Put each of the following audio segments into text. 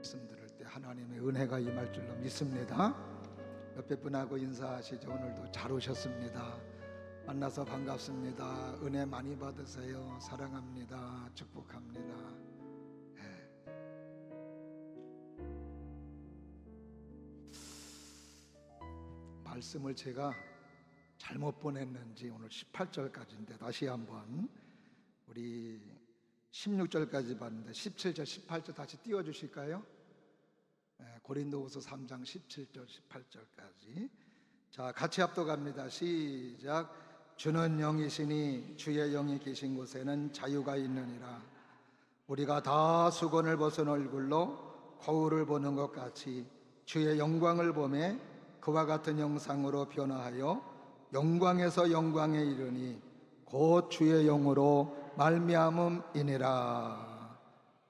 말씀 들을 때 하나님의 은혜가 임할 줄로 믿습니다. 옆에 분하고 인사하시죠. 오늘도 잘 오셨습니다. 만나서 반갑습니다. 은혜 많이 받으세요. 사랑합니다. 축복합니다. 말씀을 제가 잘못 보냈는지 오늘 18절까지인데 다시 한번 우리 16절까지 봤는데 17절 18절 다시 띄워주실까요? 고린도후서 3장 17절 18절까지 자 같이 합독합니다. 시작. 주는 영이시니 주의 영이 계신 곳에는 자유가 있느니라. 우리가 다 수건을 벗은 얼굴로 거울을 보는 것 같이 주의 영광을 보매 그와 같은 형상으로 변화하여 영광에서 영광에 이르니 곧 주의 영으로 말미암음이니라.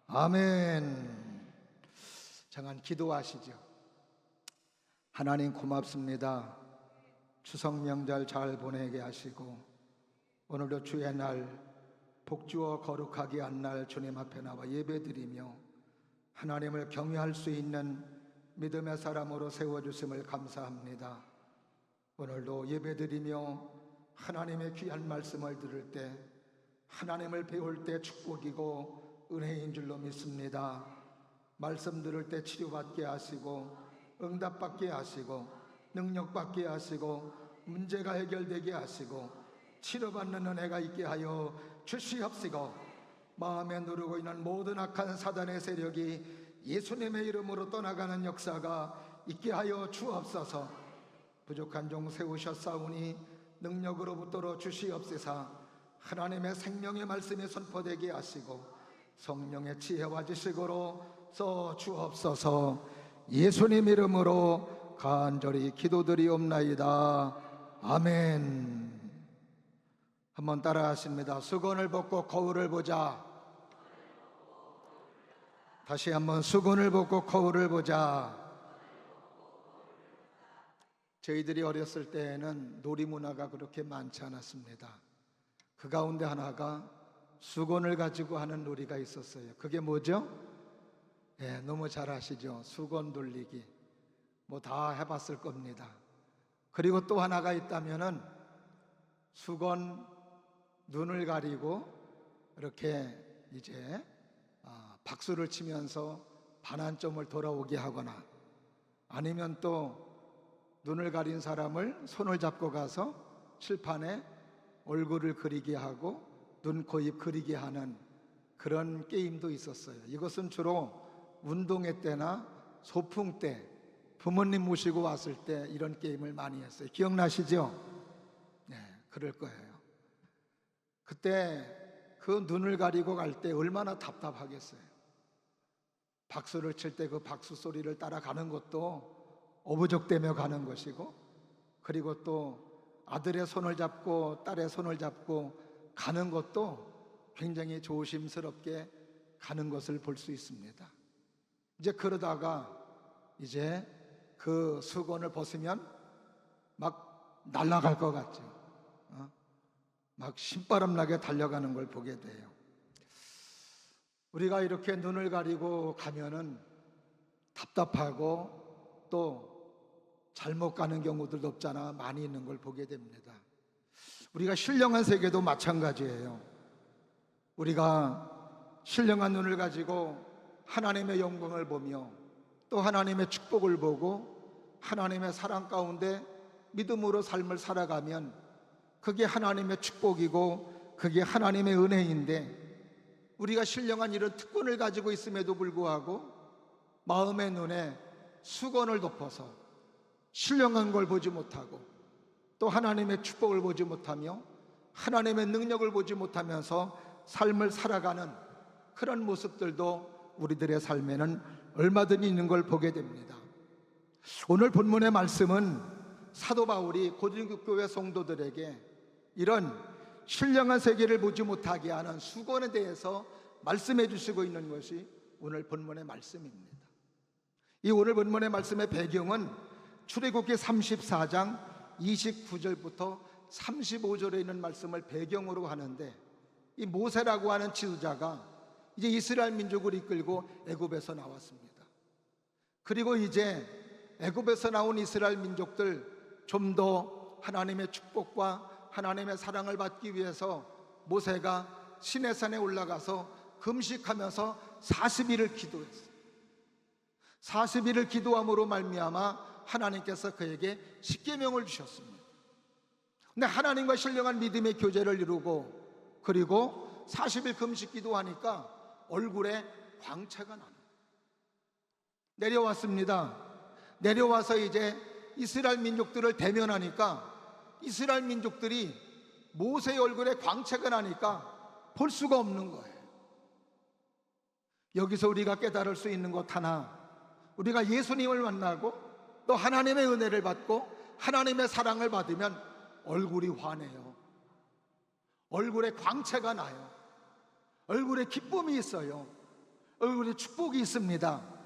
아멘. 잠깐 기도하시죠. 하나님 고맙습니다. 추석 명절 잘 보내게 하시고 오늘도 주의 날 복주어 거룩하게 한 날 주님 앞에 나와 예배드리며 하나님을 경외할 수 있는 믿음의 사람으로 세워주심을 감사합니다. 오늘도 예배드리며 하나님의 귀한 말씀을 들을 때 하나님을 배울 때 축복이고 은혜인 줄로 믿습니다. 말씀 들을 때 치료받게 하시고 응답받게 하시고 능력받게 하시고 문제가 해결되게 하시고 치료받는 은혜가 있게 하여 주시옵시고 마음에 누르고 있는 모든 악한 사단의 세력이 예수님의 이름으로 떠나가는 역사가 있게 하여 주옵소서. 부족한 종 세우셨사오니 능력으로 붙들어 주시옵소서. 하나님의 생명의 말씀이 선포되게 하시고 성령의 지혜와 지식으로 써 주옵소서. 예수님 이름으로 간절히 기도드리옵나이다. 아멘. 한번 따라 하십니다. 수건을 벗고 거울을 보자. 다시 한번 수건을 벗고 거울을 보자. 저희들이 어렸을 때에는 놀이문화가 그렇게 많지 않았습니다. 그 가운데 하나가 수건을 가지고 하는 놀이가 있었어요. 그게 뭐죠? 너무 잘 아시죠? 수건 돌리기. 뭐 다 해봤을 겁니다. 그리고 또 하나가 있다면은 수건 눈을 가리고 이렇게 이제 박수를 치면서 반환점을 돌아오게 하거나 아니면 또 눈을 가린 사람을 손을 잡고 가서 칠판에 얼굴을 그리게 하고 눈, 코, 입 그리게 하는 그런 게임도 있었어요. 이것은 주로 운동회 때나 소풍 때 부모님 모시고 왔을 때 이런 게임을 많이 했어요. 기억나시죠? 네, 그럴 거예요. 그때 그 눈을 가리고 갈 때 얼마나 답답하겠어요. 박수를 칠 때 그 박수 소리를 따라가는 것도 어부족대며 가는 것이고 그리고 또 아들의 손을 잡고 딸의 손을 잡고 가는 것도 굉장히 조심스럽게 가는 것을 볼 수 있습니다. 이제 그러다가 이제 그 수건을 벗으면 막 날아갈 것 같죠. 막 신바람 나게 달려가는 걸 보게 돼요. 우리가 이렇게 눈을 가리고 가면은 답답하고 또 잘못 가는 경우들도 없잖아. 많이 있는 걸 보게 됩니다. 우리가 신령한 세계도 마찬가지예요. 우리가 신령한 눈을 가지고 하나님의 영광을 보며 또 하나님의 축복을 보고 하나님의 사랑 가운데 믿음으로 삶을 살아가면 그게 하나님의 축복이고 그게 하나님의 은혜인데 우리가 신령한 이런 특권을 가지고 있음에도 불구하고 마음의 눈에 수건을 덮어서 신령한 걸 보지 못하고 또 하나님의 축복을 보지 못하며 하나님의 능력을 보지 못하면서 삶을 살아가는 그런 모습들도 우리들의 삶에는 얼마든지 있는 걸 보게 됩니다. 오늘 본문의 말씀은 사도 바울이 고린도 교회 성도들에게 이런 신령한 세계를 보지 못하게 하는 수건에 대해서 말씀해 주시고 있는 것이 오늘 본문의 말씀입니다. 이 오늘 본문의 말씀의 배경은 출애굽기 34장 29절부터 35절에 있는 말씀을 배경으로 하는데 이 모세라고 하는 지도자가 이제 이스라엘 민족을 이끌고 애굽에서 나왔습니다. 그리고 이제 애굽에서 나온 이스라엘 민족들 좀 더 하나님의 축복과 하나님의 사랑을 받기 위해서 모세가 시내산에 올라가서 금식하면서 40일을 기도했어요. 40일을 기도함으로 말미암아 하나님께서 그에게 십계명을 주셨습니다. 근데 하나님과 신령한 믿음의 교제를 이루고 그리고 40일 금식 기도하니까 얼굴에 광채가 나는 내려왔습니다. 내려와서 이제 이스라엘 민족들을 대면하니까 이스라엘 민족들이 모세의 얼굴에 광채가 나니까 볼 수가 없는 거예요. 여기서 우리가 깨달을 수 있는 것 하나, 우리가 예수님을 만나고 또 하나님의 은혜를 받고 하나님의 사랑을 받으면 얼굴이 환해요. 얼굴에 광채가 나요. 얼굴에 기쁨이 있어요. 얼굴에 축복이 있습니다.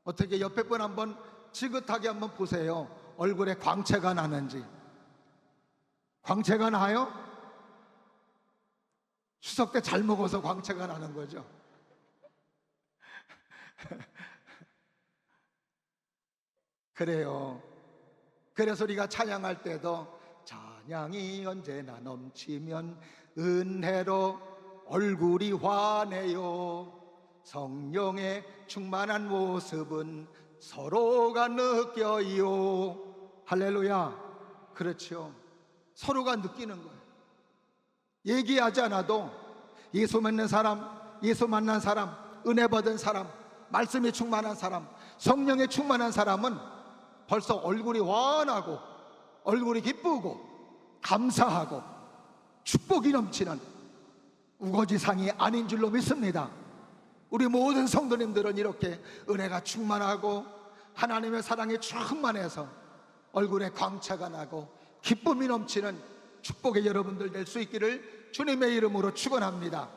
어떻게 옆에 분 한번 지긋하게 한번 보세요. 얼굴에 광채가 나는지. 광채가 나요? 추석 때 잘 먹어서 광채가 나는 거죠. 그래요. 그래서 우리가 찬양할 때도 찬양이 언제나 넘치면 은혜로 얼굴이 환해요. 성령의 충만한 모습은 서로가 느껴요. 할렐루야. 그렇죠. 서로가 느끼는 거예요. 얘기하지 않아도 예수 믿는 사람, 예수 만난 사람, 은혜 받은 사람, 말씀이 충만한 사람, 성령에 충만한 사람은 벌써 얼굴이 환하고 얼굴이 기쁘고 감사하고 축복이 넘치는 우거지상이 아닌 줄로 믿습니다. 우리 모든 성도님들은 이렇게 은혜가 충만하고 하나님의 사랑이 충만해서 얼굴에 광채가 나고 기쁨이 넘치는 축복의 여러분들 될 수 있기를 주님의 이름으로 축원합니다.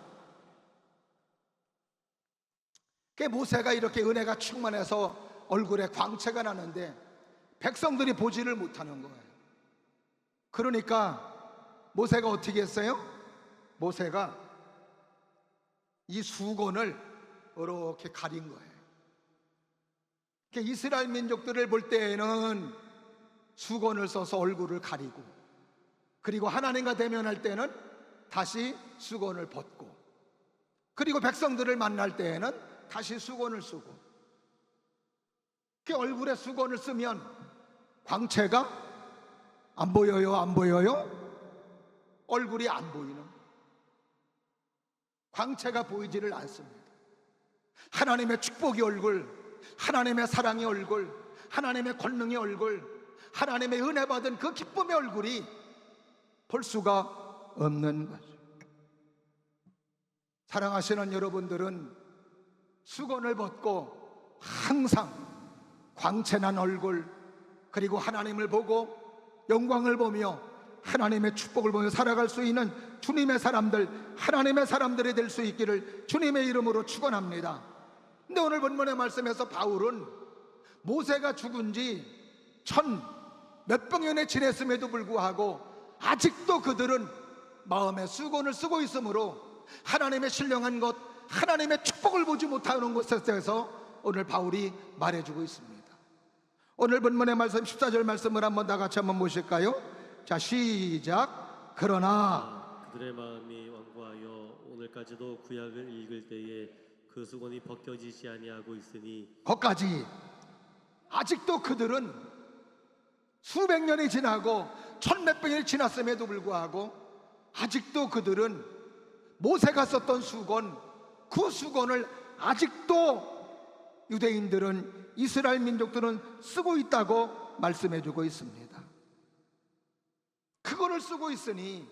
모세가 이렇게 은혜가 충만해서 얼굴에 광채가 나는데 백성들이 보지를 못하는 거예요. 그러니까 모세가 어떻게 했어요? 모세가 이 수건을 이렇게 가린 거예요. 이스라엘 민족들을 볼 때에는 수건을 써서 얼굴을 가리고, 그리고 하나님과 대면할 때는 다시 수건을 벗고, 그리고 백성들을 만날 때에는 다시 수건을 쓰고, 얼굴에 수건을 쓰면 광채가 안 보여요? 안 보여요? 얼굴이 안 보이는, 광채가 보이지를 않습니다. 하나님의 축복의 얼굴, 하나님의 사랑의 얼굴, 하나님의 권능의 얼굴, 하나님의 은혜 받은 그 기쁨의 얼굴이 볼 수가 없는 거죠. 사랑하시는 여러분들은 수건을 벗고 항상 광채난 얼굴, 그리고 하나님을 보고 영광을 보며 하나님의 축복을 보며 살아갈 수 있는 주님의 사람들, 하나님의 사람들이 될 수 있기를 주님의 이름으로 축원합니다. 근데 오늘 본문의 말씀에서 바울은 모세가 죽은 지 1000몇백 년에 지냈음에도 불구하고 아직도 그들은 마음에 수건을 쓰고 있으므로 하나님의 신령한 것, 하나님의 축복을 보지 못하는 것에 대해서 오늘 바울이 말해주고 있습니다. 오늘 본문의 말씀 14절 말씀을 한번 다 같이 한번 보실까요? 자, 시작. 그러나 그들의 마음이 완고하여 오늘까지도 구약을 읽을 때에 그 수건이 벗겨지지 아니하고 있으니, 거기까지. 아직도 그들은 수백 년이 지나고 1000몇백 년이 지났음에도 불구하고 아직도 그들은 모세가 썼던 수건, 그 수건을 아직도 유대인들은, 이스라엘 민족들은 쓰고 있다고 말씀해주고 있습니다. 그거를 쓰고 있으니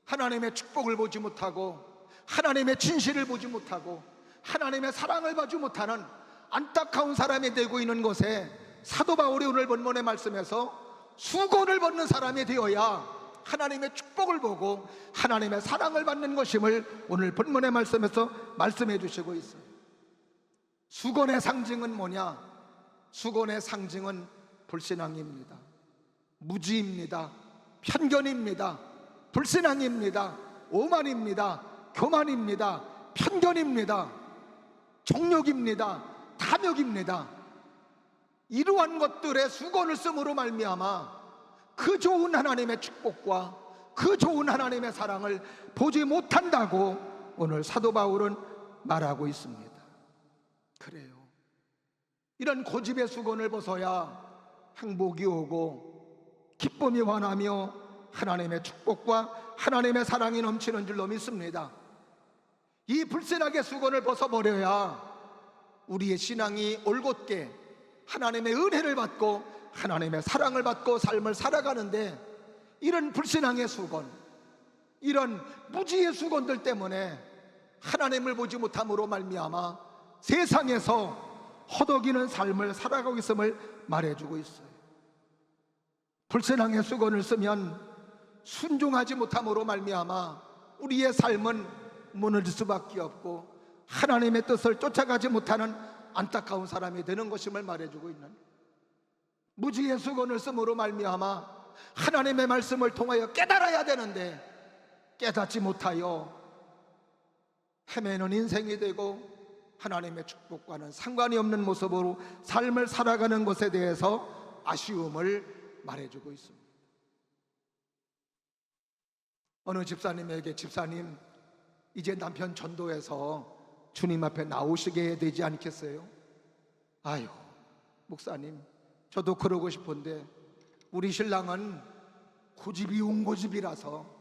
하나님의 축복을 보지 못하고 하나님의 진실을 보지 못하고 하나님의 사랑을 보지 못하는 안타까운 사람이 되고 있는 것에 사도 바울이 오늘 본문의 말씀에서 수건을 벗는 사람이 되어야 하나님의 축복을 보고 하나님의 사랑을 받는 것임을 오늘 본문의 말씀에서 말씀해 주시고 있어요. 수건의 상징은 뭐냐? 수건의 상징은 불신앙입니다. 무지입니다. 편견입니다. 불신앙입니다. 오만입니다. 교만입니다. 편견입니다. 정욕입니다. 탐욕입니다. 이러한 것들의 수건을 쓰므로 말미암아 그 좋은 하나님의 축복과 그 좋은 하나님의 사랑을 보지 못한다고 오늘 사도 바울은 말하고 있습니다. 그래요. 이런 고집의 수건을 벗어야 행복이 오고 기쁨이 환하며 하나님의 축복과 하나님의 사랑이 넘치는 줄로 믿습니다. 이 불신하게 수건을 벗어버려야 우리의 신앙이 올곧게 하나님의 은혜를 받고 하나님의 사랑을 받고 삶을 살아가는데, 이런 불신앙의 수건, 이런 무지의 수건들 때문에 하나님을 보지 못함으로 말미암아 세상에서 허덕이는 삶을 살아가고 있음을 말해주고 있어요. 불신앙의 수건을 쓰면 순종하지 못함으로 말미암아 우리의 삶은 무너질 수밖에 없고 하나님의 뜻을 쫓아가지 못하는 안타까운 사람이 되는 것임을 말해주고 있는, 무지의 수건을 쓰므로 말미암아 하나님의 말씀을 통하여 깨달아야 되는데 깨닫지 못하여 헤매는 인생이 되고 하나님의 축복과는 상관이 없는 모습으로 삶을 살아가는 것에 대해서 아쉬움을 말해주고 있습니다. 어느 집사님에게, 집사님 이제 남편 전도해서 주님 앞에 나오시게 되지 않겠어요? 아유, 목사님 저도 그러고 싶은데 우리 신랑은 고집이 옹고집이라서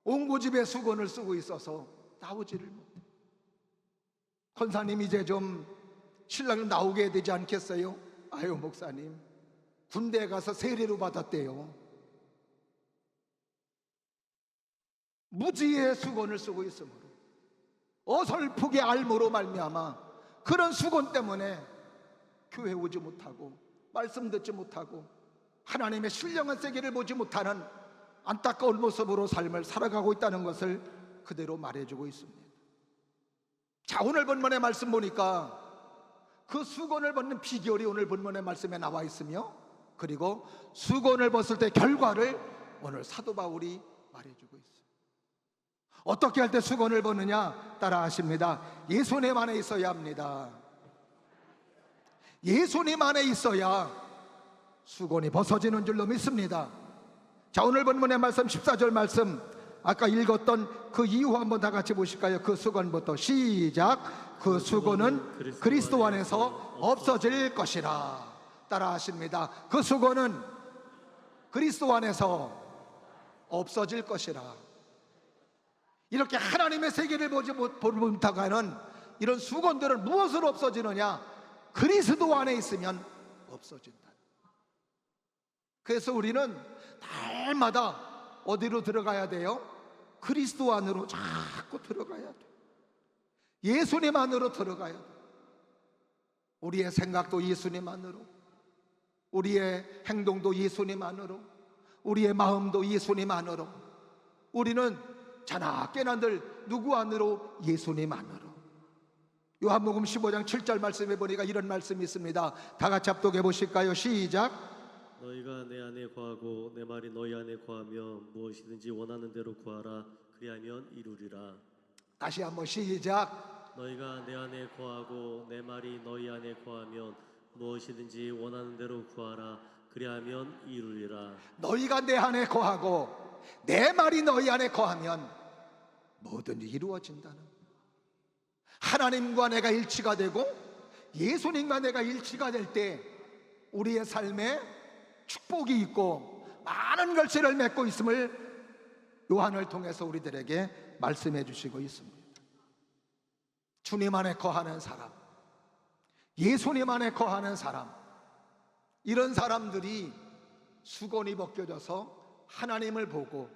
옹고집의 수건을 쓰고 있어서 나오지를 못해. 권사님 이제 좀 신랑을 나오게 되지 않겠어요? 아유, 목사님 군대에 가서 세례로 받았대요. 무지의 수건을 쓰고 있으므로, 어설프게 알므로 말미암아 그런 수건 때문에 교회 오지 못하고 말씀 듣지 못하고 하나님의 신령한 세계를 보지 못하는 안타까운 모습으로 삶을 살아가고 있다는 것을 그대로 말해주고 있습니다. 자, 오늘 본문의 말씀 보니까 그 수건을 벗는 비결이 오늘 본문의 말씀에 나와 있으며, 그리고 수건을 벗을 때 결과를 오늘 사도 바울이 말해주고 있어요. 어떻게 할 때 수건을 벗느냐? 따라 하십니다. 예수님 안에 있어야 합니다. 예수님 안에 있어야 수건이 벗어지는 줄로 믿습니다. 자, 오늘 본문의 말씀 14절 말씀, 아까 읽었던 그 이유 한번 다 같이 보실까요? 그 수건부터 시작. 그 수건은 그리스도 안에서 없어질 것이라. 따라 하십니다. 그 수건은 그리스도 안에서 없어질 것이라. 이렇게 하나님의 세계를 보지 못하는 이런 수건들은 무엇으로 없어지느냐? 그리스도 안에 있으면 없어진다. 그래서 우리는 날마다 어디로 들어가야 돼요? 그리스도 안으로 자꾸 들어가야 돼. 예수님 안으로 들어가야 돼. 우리의 생각도 예수님 안으로, 우리의 행동도 예수님 안으로, 우리의 마음도 예수님 안으로. 우리는 자나깨나 늘 누구 안으로? 예수님 안으로. 요한복음 15장 7절 말씀에 보니까 이런 말씀이 있습니다. 다 같이 합독해 보실까요? 시작. 너희가 내 안에 거하고 내 말이 너희 안에 거하며 무엇이든지 원하는 대로 구하라. 그리하면 이루리라. 다시 한번 시작. 너희가 내 안에 거하고 내 말이 너희 안에 거하면 무엇이든지 원하는 대로 구하라. 그리하면 이루리라. 너희가 내 안에 거하고 내 말이 너희 안에 거하면 뭐든지 이루어진다는, 하나님과 내가 일치가 되고 예수님과 내가 일치가 될 때 우리의 삶에 축복이 있고 많은 결실을 맺고 있음을 요한을 통해서 우리들에게 말씀해 주시고 있습니다. 주님 안에 거하는 사람, 예수님 안에 거하는 사람, 이런 사람들이 수건이 벗겨져서 하나님을 보고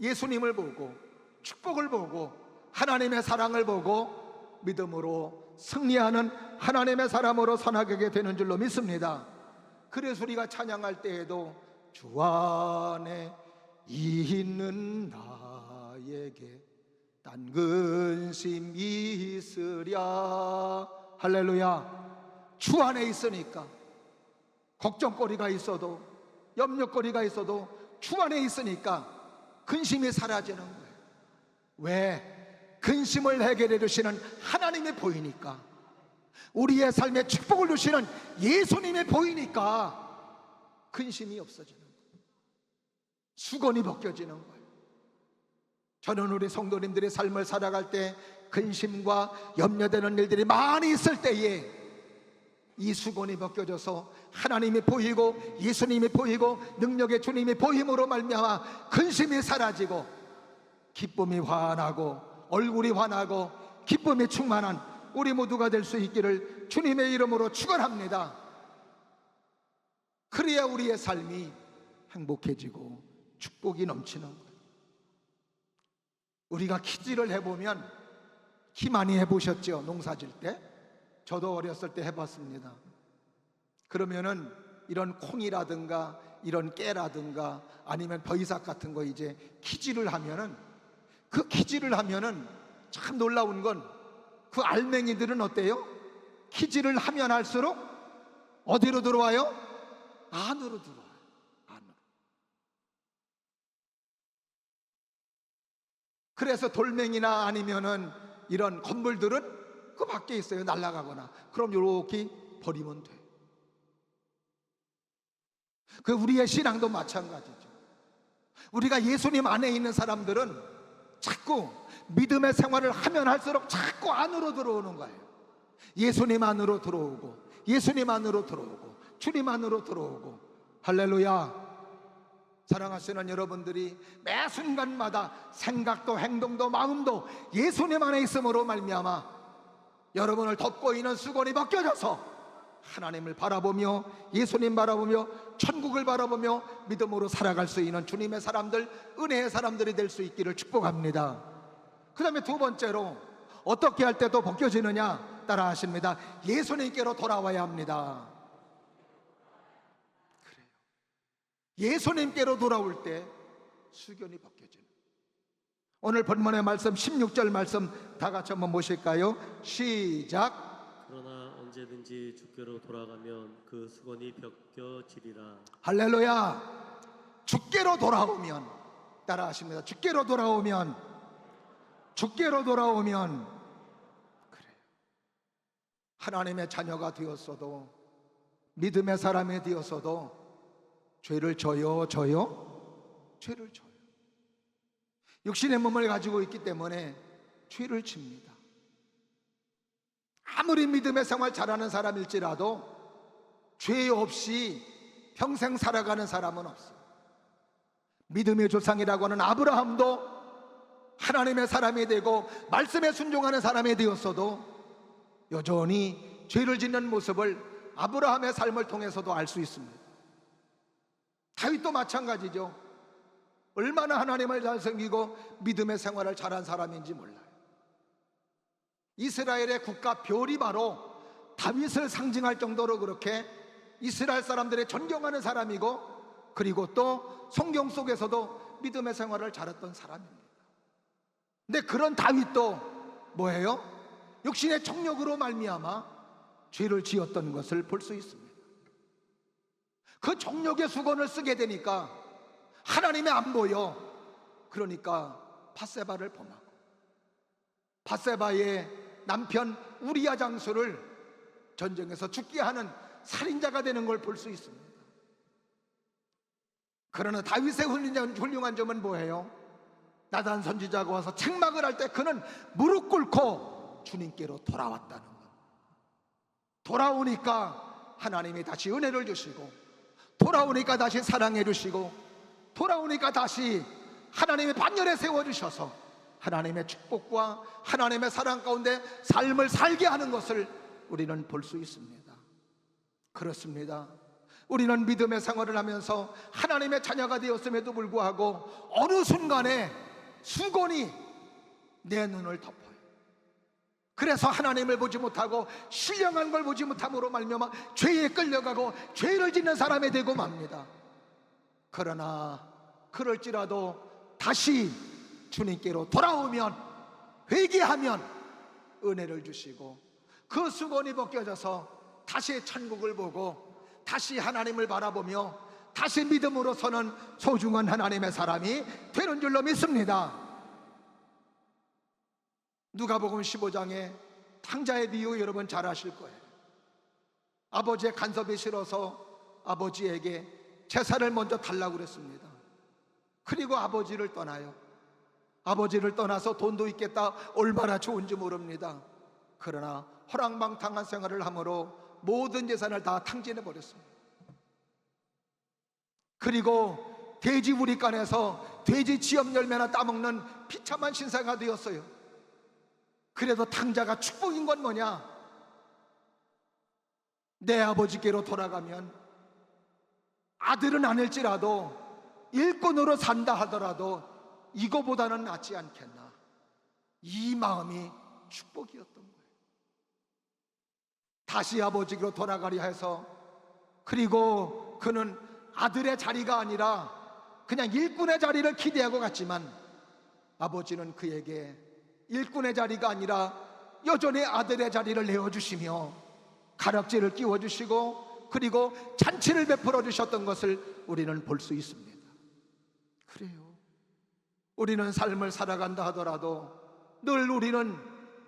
예수님을 보고 축복을 보고 하나님의 사랑을 보고 믿음으로 승리하는 하나님의 사람으로 살아가게 되는 줄로 믿습니다. 그래서 우리가 찬양할 때에도 주 안에 있는 나에게 딴 근심 있으랴. 할렐루야. 주 안에 있으니까 걱정거리가 있어도 염려거리가 있어도 주 안에 있으니까 근심이 사라지는 거예요. 왜? 근심을 해결해 주시는 하나님이 보이니까, 우리의 삶에 축복을 주시는 예수님이 보이니까 근심이 없어지는 거예요. 수건이 벗겨지는 거예요. 저는 우리 성도님들의 삶을 살아갈 때 근심과 염려되는 일들이 많이 있을 때에 이 수건이 벗겨져서 하나님이 보이고 예수님이 보이고 능력의 주님이 보임으로 말미암아 근심이 사라지고 기쁨이 환하고 얼굴이 환하고 기쁨이 충만한 우리 모두가 될 수 있기를 주님의 이름으로 축원합니다. 그래야 우리의 삶이 행복해지고 축복이 넘치는 거예요. 우리가 키질을 해보면, 키 많이 해보셨죠? 농사질 때? 저도 어렸을 때 해봤습니다. 그러면은 이런 콩이라든가 이런 깨라든가 아니면 버이삭 같은 거 이제 키질을 하면은, 그 키질을 하면은 참 놀라운 건 그 알맹이들은 어때요? 키질을 하면 할수록 어디로 들어와요? 안으로 들어와요. 안으로. 그래서 돌멩이나 아니면은 이런 건물들은 그 밖에 있어요. 날아가거나. 그럼 이렇게 버리면 돼. 그 우리의 신앙도 마찬가지죠. 우리가 예수님 안에 있는 사람들은 자꾸 믿음의 생활을 하면 할수록 자꾸 안으로 들어오는 거예요. 예수님 안으로 들어오고, 예수님 안으로 들어오고, 주님 안으로 들어오고. 할렐루야. 사랑하시는 여러분들이 매 순간마다 생각도 행동도 마음도 예수님 안에 있음으로 말미암아 여러분을 덮고 있는 수건이 벗겨져서 하나님을 바라보며 예수님 바라보며 천국을 바라보며 믿음으로 살아갈 수 있는 주님의 사람들, 은혜의 사람들이 될 수 있기를 축복합니다. 그 다음에 두 번째로 어떻게 할 때도 벗겨지느냐? 따라 하십니다. 예수님께로 돌아와야 합니다. 그래요. 예수님께로 돌아올 때 수건이 벗겨지는. 오늘 본문의 말씀 16절 말씀 다 같이 한번 보실까요? 시작. 그러나 언제든지 주께로 돌아가면 그 수건이 벗겨지리라. 할렐루야. 주께로 돌아오면, 따라 하십니다. 주께로 돌아오면, 주께로 돌아오면. 그래요. 하나님의 자녀가 되었어도, 믿음의 사람이 되었어도 죄를 져요? 죄를 져요. 육신의 몸을 가지고 있기 때문에 죄를 집니다. 아무리 믿음의 생활 잘하는 사람일지라도 죄 없이 평생 살아가는 사람은 없어요. 믿음의 조상이라고 하는 아브라함도 하나님의 사람이 되고 말씀에 순종하는 사람이 되었어도 여전히 죄를 짓는 모습을 아브라함의 삶을 통해서도 알 수 있습니다. 다윗도 마찬가지죠. 얼마나 하나님을 잘 섬기고 믿음의 생활을 잘한 사람인지 몰라요. 이스라엘의 국가 별이 바로 다윗을 상징할 정도로 그렇게 이스라엘 사람들이 존경하는 사람이고, 그리고 또 성경 속에서도 믿음의 생활을 잘했던 사람입니다. 근데 그런 다윗도 뭐예요? 육신의 정욕으로 말미암아 죄를 지었던 것을 볼 수 있습니다. 그 정욕의 수건을 쓰게 되니까 하나님이 안 보여. 그러니까 밧세바를 범하고 밧세바의 남편 우리야 장수를 전쟁에서 죽게 하는 살인자가 되는 걸 볼 수 있습니다. 그러나 다윗의 훌륭한 점은 뭐예요? 나단 선지자가 와서 책망을 할 때 그는 무릎 꿇고 주님께로 돌아왔다는 것. 돌아오니까 하나님이 다시 은혜를 주시고, 돌아오니까 다시 사랑해 주시고, 돌아오니까 다시 하나님의 반열에 세워주셔서 하나님의 축복과 하나님의 사랑 가운데 삶을 살게 하는 것을 우리는 볼 수 있습니다. 그렇습니다. 우리는 믿음의 생활을 하면서 하나님의 자녀가 되었음에도 불구하고 어느 순간에 수건이 내 눈을 덮어요. 그래서 하나님을 보지 못하고 신령한 걸 보지 못함으로 말미암아 죄에 끌려가고 죄를 짓는 사람이 되고 맙니다. 그러나 그럴지라도 다시 주님께로 돌아오면, 회개하면 은혜를 주시고 그 수건이 벗겨져서 다시 천국을 보고 다시 하나님을 바라보며 다시 믿음으로 서는 소중한 하나님의 사람이 되는 줄로 믿습니다. 누가복음 15장에 탕자의 비유 여러분 잘 아실 거예요. 아버지의 간섭이 싫어서 아버지에게 제사를 먼저 달라고 그랬습니다. 그리고 아버지를 떠나요. 아버지를 떠나서 돈도 있겠다, 얼마나 좋은지 모릅니다. 그러나 허랑방탕한 생활을 함으로 모든 재산을 다 탕진해 버렸습니다. 그리고 돼지 우리간에서 돼지 지엄 열매나 따먹는 비참한 신사가 되었어요. 그래도 탕자가 축복인 건 뭐냐? 내 아버지께로 돌아가면 아들은 아닐지라도 일꾼으로 산다 하더라도 이거보다는 낫지 않겠나, 이 마음이 축복이었던 거예요. 다시 아버지께로 돌아가려 해서, 그리고 그는 아들의 자리가 아니라 그냥 일꾼의 자리를 기대하고 갔지만 아버지는 그에게 일꾼의 자리가 아니라 여전히 아들의 자리를 내어주시며 가락지를 끼워주시고 그리고 잔치를 베풀어 주셨던 것을 우리는 볼 수 있습니다. 그래요, 우리는 삶을 살아간다 하더라도 늘 우리는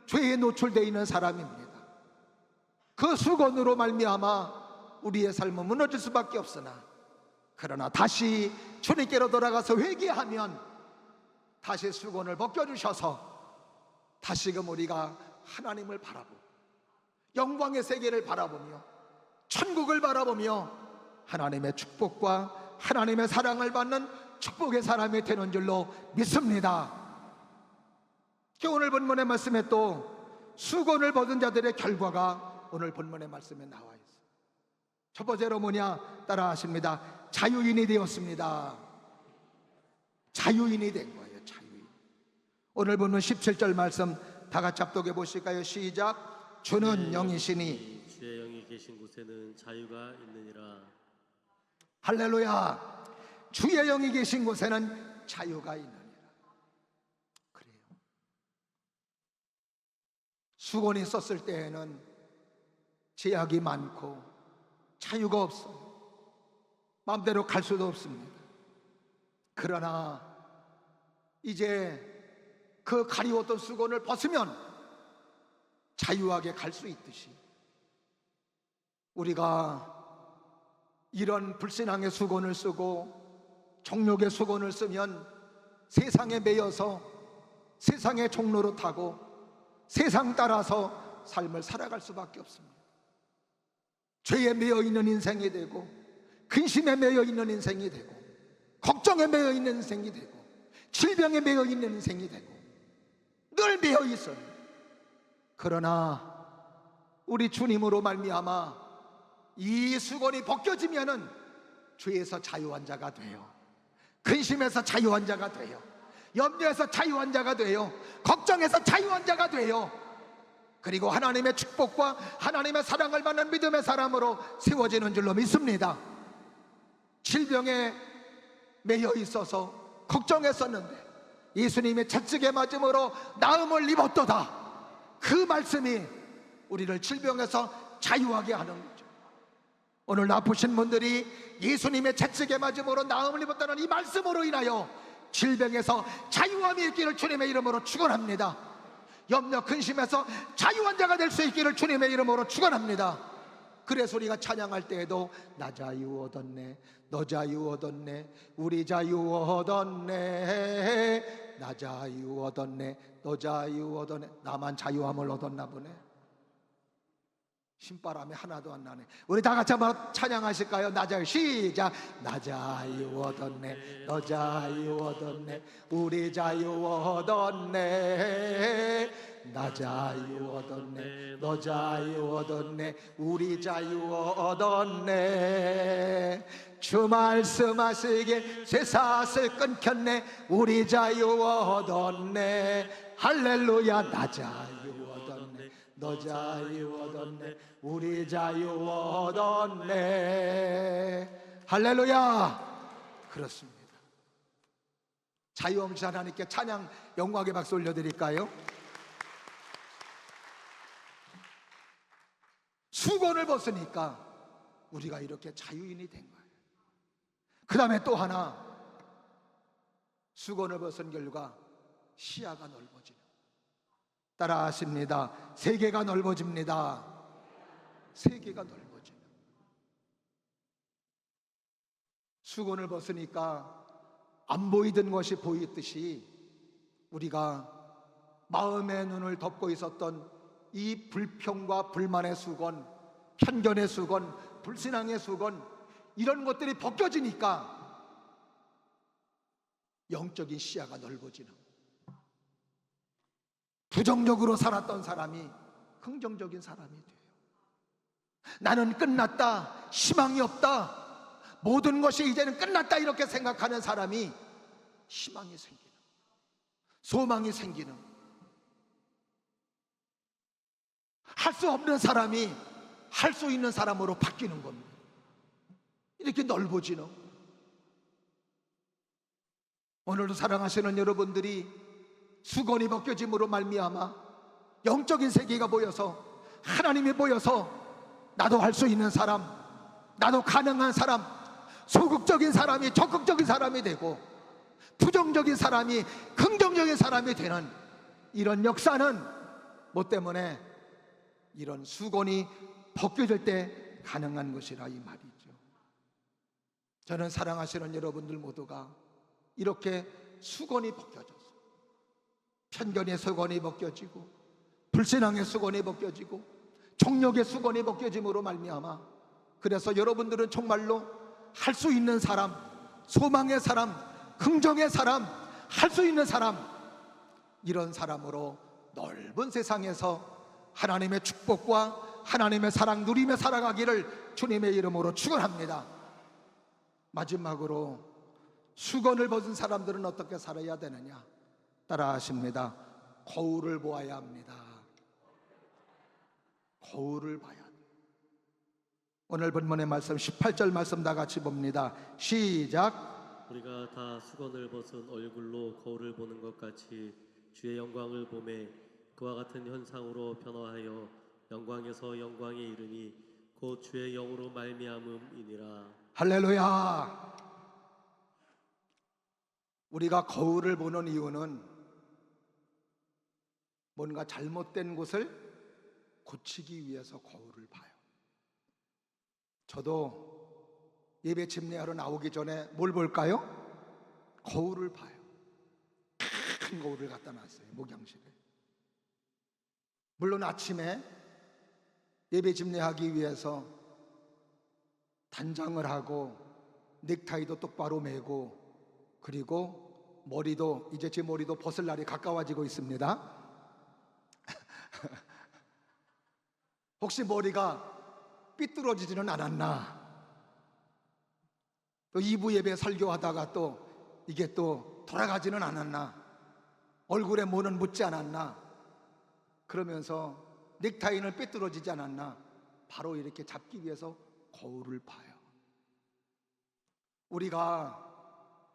죄에 노출되어 있는 사람입니다. 그 수건으로 말미암아 우리의 삶은 무너질 수밖에 없으나, 그러나 다시 주님께로 돌아가서 회개하면 다시 수건을 벗겨주셔서 다시금 우리가 하나님을 바라보고 영광의 세계를 바라보며 천국을 바라보며 하나님의 축복과 하나님의 사랑을 받는 축복의 사람이 되는 줄로 믿습니다. 오늘 본문의 말씀에 또 수건을 벗은 자들의 결과가 오늘 본문의 말씀에 나와 있어요. 첫 번째로 뭐냐? 따라 하십니다. 자유인이 되었습니다. 자유인이 된 거예요. 자유인. 오늘 본문 17절 말씀 다 같이 합독해 보실까요? 시작. 주는 영이시니 주의 영이 계신 곳에는 자유가 있느니라. 할렐루야. 주의 영이 계신 곳에는 자유가 있느니라. 그래요. 수건이 썼을 때에는 제약이 많고 자유가 없어요. 마음대로 갈 수도 없습니다. 그러나 이제 그 가리웠던 수건을 벗으면 자유하게 갈 수 있듯이, 우리가 이런 불신앙의 수건을 쓰고 정욕의 수건을 쓰면 세상에 매여서 세상의 종로로 타고 세상 따라서 삶을 살아갈 수밖에 없습니다. 죄에 매여 있는 인생이 되고 근심에 매여 있는 인생이 되고 걱정에 매여 있는 인생이 되고 질병에 매여 있는 인생이 되고 늘 매여 있어요. 그러나 우리 주님으로 말미암아 이 수건이 벗겨지면은 죄에서 자유한 자가 돼요. 근심에서 자유한 자가 돼요. 염려에서 자유한 자가 돼요. 걱정에서 자유한 자가 돼요. 그리고 하나님의 축복과 하나님의 사랑을 받는 믿음의 사람으로 세워지는 줄로 믿습니다. 질병에 매여 있어서 걱정했었는데 예수님의 채찍에 맞음으로 나음을 입었도다. 그 말씀이 우리를 질병에서 자유하게 하는 거죠. 오늘 아프신 분들이 예수님의 채찍에 맞음으로 나음을 입었다는 이 말씀으로 인하여 질병에서 자유함이 있기를 주님의 이름으로 축원합니다. 염려 근심에서 자유한 자가 될 수 있기를 주님의 이름으로 축원합니다. 그래서 우리가 찬양할 때에도 나 자유 얻었네, 너 자유 얻었네, 우리 자유 얻었네, 나 자유 얻었네, 너 자유 얻었네. 나만 자유함을 얻었나 보네. 신바람이 하나도 안 나네. 우리 다 같이 한번 찬양하실까요? 나 자유. 시작. 나 자유 얻었네, 너 자유 얻었네, 우리 자유 얻었네, 나 자유 얻었네, 너 자유 얻었네, 우리 자유 얻었네. 주 말씀하시길 쇠사슬 끊겼네, 우리 자유 얻었네. 할렐루야. 나 자유 얻었네, 너 자유 얻었네, 우리 자유 얻었네. 할렐루야. 그렇습니다. 자유 없는 하나님께 찬양 영광의 박수 올려드릴까요? 수건을 벗으니까 우리가 이렇게 자유인이 된 거예요. 그 다음에 또 하나, 수건을 벗은 결과 시야가 넓어지는, 따라하십니다. 세계가 넓어집니다. 세계가 넓어져요. 수건을 벗으니까 안 보이던 것이 보이듯이 우리가 마음의 눈을 덮고 있었던 이 불평과 불만의 수건, 편견의 수건, 불신앙의 수건, 이런 것들이 벗겨지니까 영적인 시야가 넓어지는 거예요. 부정적으로 살았던 사람이 긍정적인 사람이 돼요. 나는 끝났다, 희망이 없다, 모든 것이 이제는 끝났다 이렇게 생각하는 사람이 희망이 생기는, 소망이 생기는, 할 수 없는 사람이 할 수 있는 사람으로 바뀌는 겁니다. 이렇게 넓어지는. 오늘도 사랑하시는 여러분들이 수건이 벗겨짐으로 말미암아 영적인 세계가 보여서, 하나님이 보여서 나도 할 수 있는 사람, 나도 가능한 사람, 소극적인 사람이 적극적인 사람이 되고 부정적인 사람이 긍정적인 사람이 되는 이런 역사는 뭐 때문에? 이런 수건이 벗겨질 때 가능한 것이라 이 말이죠. 저는 사랑하시는 여러분들 모두가 이렇게 수건이 벗겨져서, 편견의 수건이 벗겨지고 불신앙의 수건이 벗겨지고 정욕의 수건이 벗겨짐으로 말미암아, 그래서 여러분들은 정말로 할 수 있는 사람, 소망의 사람, 긍정의 사람, 할 수 있는 사람, 이런 사람으로 넓은 세상에서 하나님의 축복과 하나님의 사랑 누리며 살아가기를 주님의 이름으로 축원합니다. 마지막으로 수건을 벗은 사람들은 어떻게 살아야 되느냐? 따라하십니다. 거울을 보아야 합니다. 거울을 봐야 돼요. 오늘 본문의 말씀 18절 말씀 다 같이 봅니다. 시작. 우리가 다 수건을 벗은 얼굴로 거울을 보는 것 같이 주의 영광을 보매 그와 같은 현상으로 변화하여 영광에서 영광에 이르니 곧 주의 영으로 말미암음이니라. 할렐루야. 우리가 거울을 보는 이유는 뭔가 잘못된 곳을 고치기 위해서 거울을 봐요. 저도 예배 집례하러 나오기 전에 뭘 볼까요? 거울을 봐요. 큰 거울을 갖다 놨어요, 목양실에. 물론 아침에 예배 집례하기 위해서 단장을 하고 넥타이도 똑바로 매고, 그리고 머리도, 이제 제 머리도 벗을 날이 가까워지고 있습니다. 혹시 머리가 삐뚤어지지는 않았나? 또 2부 예배 설교하다가 또 이게 또 돌아가지는 않았나? 얼굴에 모는 묻지 않았나? 그러면서 넥타이는 삐뚤어지지 않았나? 바로 이렇게 잡기 위해서 거울을 봐요. 우리가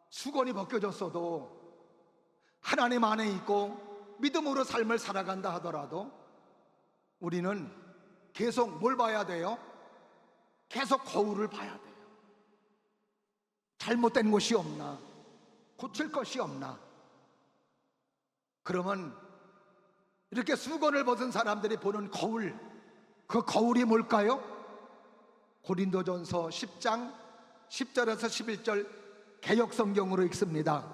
수건이 벗겨졌어도 하나님 안에 있고 믿음으로 삶을 살아간다 하더라도 우리는 계속 뭘 봐야 돼요? 계속 거울을 봐야 돼요. 잘못된 것이 없나? 고칠 것이 없나? 그러면 이렇게 수건을 벗은 사람들이 보는 거울, 그 거울이 뭘까요? 고린도전서 10장 10절에서 11절 개역성경으로 읽습니다.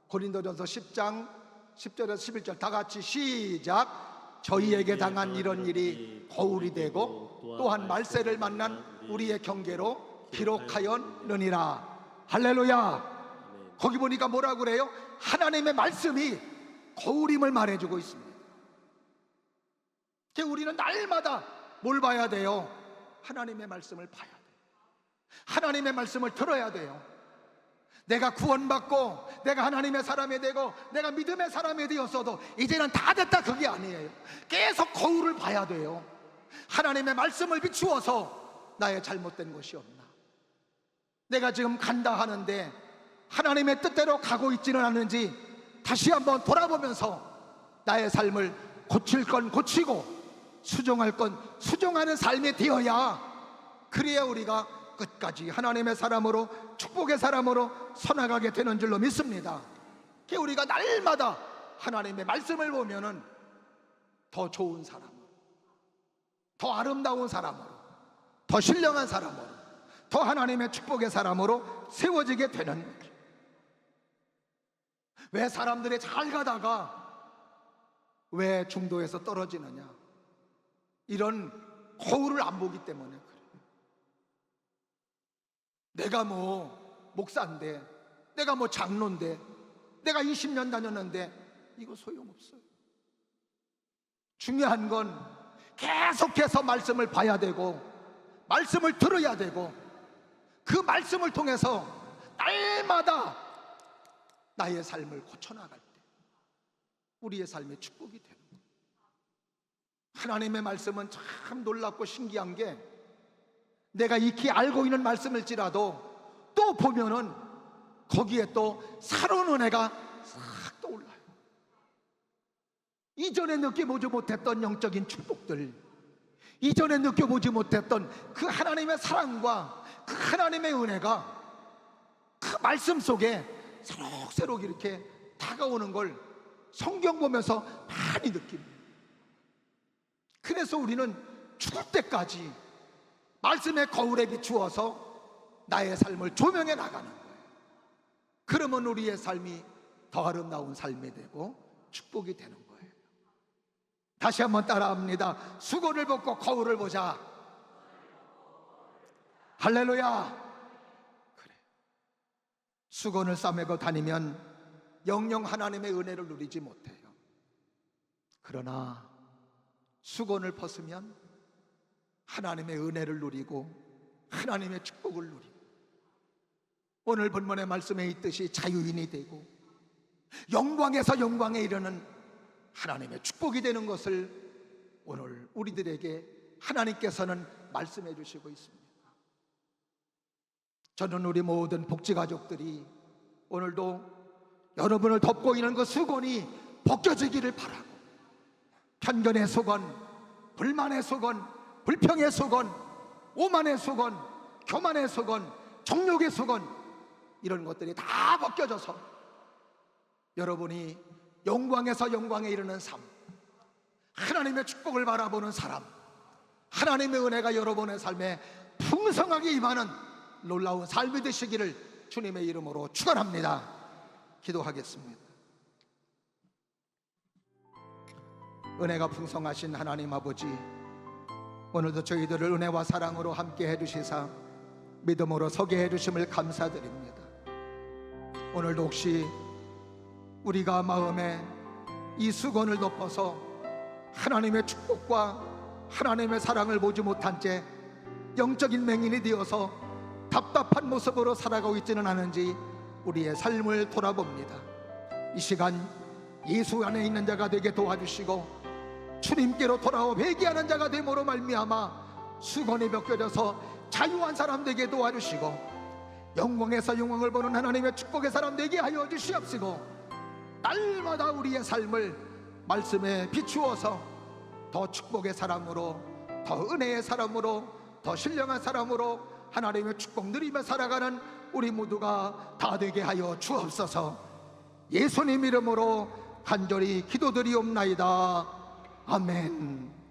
고린도전서 10장 10절에서 11절 다 같이 시작. 저희에게 당한 이런 일이 거울이 되고 또한 말세를 만난 우리의 경계로 기록하였느니라. 할렐루야. 거기 보니까 뭐라고 그래요? 하나님의 말씀이 거울임을 말해주고 있습니다. 우리는 날마다 뭘 봐야 돼요? 하나님의 말씀을 봐야 돼요. 하나님의 말씀을 들어야 돼요. 내가 구원받고 내가 하나님의 사람이 되고 내가 믿음의 사람이 되었어도 이제는 다 됐다, 그게 아니에요. 계속 거울을 봐야 돼요. 하나님의 말씀을 비추어서 나의 잘못된 것이 없나? 내가 지금 간다 하는데 하나님의 뜻대로 가고 있지는 않은지 다시 한번 돌아보면서 나의 삶을 고칠 건 고치고 수정할 건 수정하는 삶이 되어야, 그래야 우리가 끝까지 하나님의 사람으로, 축복의 사람으로 서나가게 되는 줄로 믿습니다. 우리가 날마다 하나님의 말씀을 보면은 더 좋은 사람으로, 더 아름다운 사람으로, 더 신령한 사람으로, 더 하나님의 축복의 사람으로 세워지게 되는 거죠. 왜 사람들이 잘 가다가 왜 중도에서 떨어지느냐? 이런 거울을 안 보기 때문에 그래요. 내가 뭐 목사인데, 내가 뭐 장로인데, 내가 20년 다녔는데 이거 소용없어요. 중요한 건 계속해서 말씀을 봐야 되고, 말씀을 들어야 되고, 그 말씀을 통해서 날마다 나의 삶을 고쳐나갈 때 우리의 삶의 축복이 되는 거예요. 하나님의 말씀은 참 놀랍고 신기한 게, 내가 익히 알고 있는 말씀일지라도 또 보면은 거기에 또 새로운 은혜가 싹 떠올라요. 이전에 느껴보지 못했던 영적인 축복들, 이전에 느껴보지 못했던 그 하나님의 사랑과 그 하나님의 은혜가 그 말씀 속에 새록새록 이렇게 다가오는 걸 성경 보면서 많이 느낍니다. 그래서 우리는 죽을 때까지 말씀의 거울에 비추어서 나의 삶을 조명해 나가는 거예요. 그러면 우리의 삶이 더 아름다운 삶이 되고 축복이 되는 거예요. 다시 한번 따라합니다. 수건을 벗고 거울을 보자. 할렐루야. 그래. 수건을 싸매고 다니면 영영 하나님의 은혜를 누리지 못해요. 그러나 수건을 벗으면 하나님의 은혜를 누리고 하나님의 축복을 누리고, 오늘 본문의 말씀에 있듯이 자유인이 되고 영광에서 영광에 이르는 하나님의 축복이 되는 것을 오늘 우리들에게 하나님께서는 말씀해 주시고 있습니다. 저는 우리 모든 복지가족들이 오늘도 여러분을 덮고 있는 그 수건이 벗겨지기를 바라고, 편견의 수건, 불만의 수건, 불평의 수건, 오만의 수건, 교만의 수건, 정욕의 수건, 이런 것들이 다 벗겨져서 여러분이 영광에서 영광에 이르는 삶, 하나님의 축복을 바라보는 사람, 하나님의 은혜가 여러분의 삶에 풍성하게 임하는 놀라운 삶이 되시기를 주님의 이름으로 축원합니다. 기도하겠습니다. 은혜가 풍성하신 하나님 아버지, 오늘도 저희들을 은혜와 사랑으로 함께 해주시사 믿음으로 서게 해주심을 감사드립니다. 오늘도 혹시 우리가 마음에 이 수건을 덮어서 하나님의 축복과 하나님의 사랑을 보지 못한 채 영적인 맹인이 되어서 답답한 모습으로 살아가고 있지는 않은지 우리의 삶을 돌아봅니다. 이 시간 예수 안에 있는 자가 되게 도와주시고, 주님께로 돌아와 회개하는 자가 됨으로 말미암아 수건이 벗겨져서 자유한 사람 되게 도와주시고, 영광에서 영광을 보는 하나님의 축복의 사람 되게 하여 주시옵시고, 날마다 우리의 삶을 말씀에 비추어서 더 축복의 사람으로, 더 은혜의 사람으로, 더 신령한 사람으로 하나님의 축복 누리며 살아가는 우리 모두가 다 되게 하여 주옵소서. 예수님 이름으로 간절히 기도드리옵나이다. 아멘.